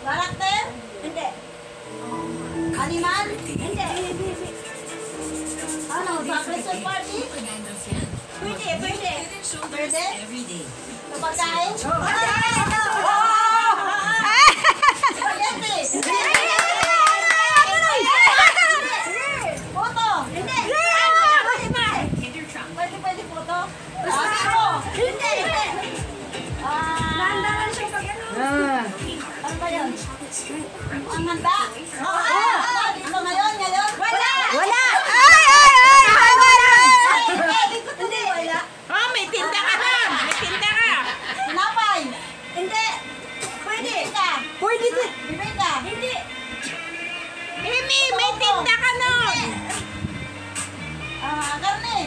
Karakter? Hindi. Animal? Hindi. Ano? Sa Christmas party? Pwede, pwede. Pwede? Sa pagkain? Spaghetti? Puto? Hindi. Pwede puto? Hindi. Ano ba yun? Ang handa? Dito ngayon? Wala! Wala! Ay! Wala! Hindi, wala. Oh, may tinda ka doon! May tinda ka! Napay? Hindi. Pwede ka? Pwede din! Bibig ka? Hindi. Amy, may tinda ka nun! Karne?